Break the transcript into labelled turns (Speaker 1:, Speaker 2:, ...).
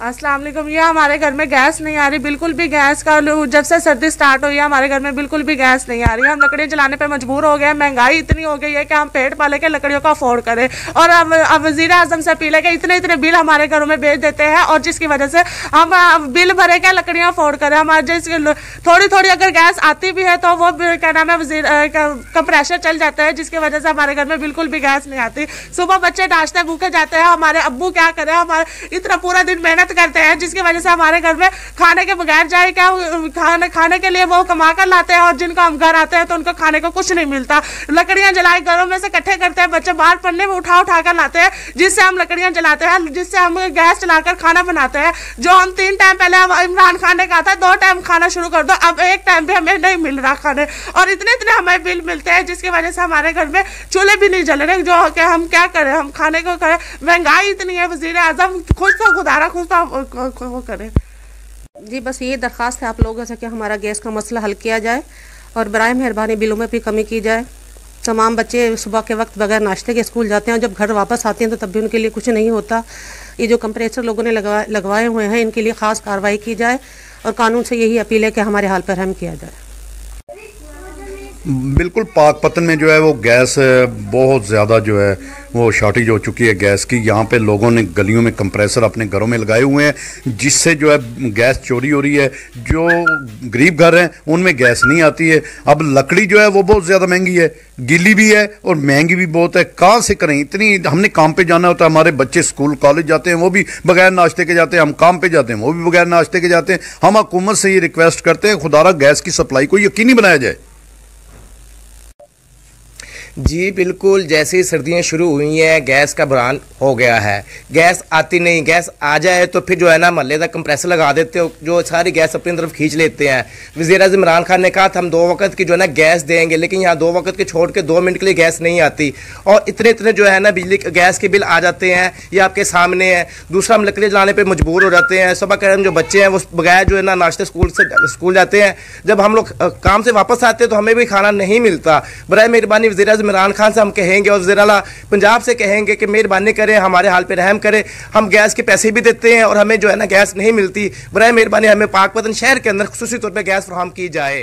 Speaker 1: अस्सलाम वालेकुम। ये हमारे घर में गैस नहीं आ रही, बिल्कुल भी गैस का, जब से सर्दी स्टार्ट हुई है हमारे घर में बिल्कुल भी गैस नहीं आ रही है। हम लकड़ियाँ जलाने पे मजबूर हो गए हैं। महंगाई इतनी हो गई है कि हम पेट पाले के लकड़ियों को अफोर्ड करें। और अब वज़ीर आज़म से अपील है कि इतने इतने बिल हमारे घरों में भेज देते हैं और जिसकी वजह से हम बिल भरे के लकड़ियाँ अफोर्ड करें। हमारे थोड़ी थोड़ी अगर गैस आती भी है तो वो क्या नाम है कंप्रेशर चल जाता है, जिसकी वजह से हमारे घर में बिल्कुल भी गैस नहीं आती। सुबह बच्चे नाश्ते भूखे जाते हैं, हमारे अब्बू क्या करें, हमारे इतना पूरा दिन मेहनत करते हैं जिसकी वजह से हमारे घर में खाने के बगैर जाए क्या, खाने के लिए वो कमा कर लाते हैं और जिनको हम घर आते हैं तो उनको खाने को कुछ नहीं मिलता। लकड़ियां जलाए घरों में से इकट्ठे करते हैं, बच्चे बाहर पढ़ने में उठा कर लाते हैं, जिससे हम लकड़ियां जलाते हैं, जिससे हम गैस चलाकर खाना बनाते हैं। जो हम 3 टाइम पहले इमरान खान ने कहा था 2 टाइम खाना शुरू कर दो, अब 1 टाइम भी हमें नहीं मिल रहा खाने, और इतने इतने हमें बिल मिलते हैं जिसकी वजह से हमारे घर में चूल्हे भी नहीं जल रहे। जो कि हम क्या करें, हम खाने को करें, महंगाई इतनी है। वज़ीर आज़म खुद तो गुजारा खुद तो वो करें।
Speaker 2: जी बस ये दरख्वास्त है आप लोगों से कि हमारा गैस का मसला हल किया जाए और बराए मेहरबानी बिलों में भी कमी की जाए। तमाम बच्चे सुबह के वक्त बगैर नाश्ते के स्कूल जाते हैं और जब घर वापस आते हैं तो तब भी उनके लिए कुछ नहीं होता। ये जो कंप्रेसर लोगों ने लगवाए हुए हैं इनके लिए ख़ास कार्रवाई की जाए और कानून से यही अपील है कि हमारे हाल पर रहम किया जाए।
Speaker 3: बिल्कुल पाकपतन में जो है वो गैस बहुत ज़्यादा जो है वो शॉर्टेज हो चुकी है गैस की। यहाँ पे लोगों ने गलियों में कंप्रेसर अपने घरों में लगाए हुए हैं जिससे जो है गैस चोरी हो रही है। जो गरीब घर हैं उनमें गैस नहीं आती है। अब लकड़ी जो है वो बहुत ज़्यादा महंगी है, गीली भी है और महंगी भी बहुत है। कहाँ से करें इतनी, हमने काम पे जाना होता है, हमारे बच्चे स्कूल कॉलेज जाते हैं वो भी बगैर नाश्ते के जाते हैं, हम काम पे जाते हैं वो भी बगैर नाश्ते के जाते हैं। हम हुकूमत से ये रिक्वेस्ट करते हैं खुदारा गैस की सप्लाई को यकीनी बनाया जाए।
Speaker 4: जी बिल्कुल, जैसे ही सर्दियाँ शुरू हुई हैं गैस का बुरान हो गया है। गैस आती नहीं, गैस आ जाए तो फिर जो है ना महल्ले का कंप्रेसर लगा देते हो जो सारी गैस अपनी तरफ खींच लेते हैं। वज़ीर आज़म इमरान खान ने कहा था हम 2 वक्त की जो है ना गैस देंगे, लेकिन यहाँ 2 वक्त के छोड़ के 2 मिनट के लिए गैस नहीं आती और इतने इतने जो है ना बिजली गैस के बिल आ जाते हैं। ये आपके सामने है। दूसरा हम लकड़ी जलाने पर मजबूर हो जाते हैं। सुबह के जो बच्चे हैं वो बगैर जो है ना नाश्ते स्कूल जाते हैं। जब हम लोग काम से वापस आते हैं तो हमें भी खाना नहीं मिलता। बराए मेहरबानी वज़ीर आज़म इमरान खान से हम कहेंगे और वज़ीर आला पंजाब से कहेंगे कि मेहरबानी करें, हमारे हाल पे रहम करें। हम गैस के पैसे भी देते हैं और हमें जो है ना गैस नहीं मिलती। बराए मेहरबानी हमें पाकपतन शहर के अंदर खुसूसी तौर पे गैस फराहम की जाए।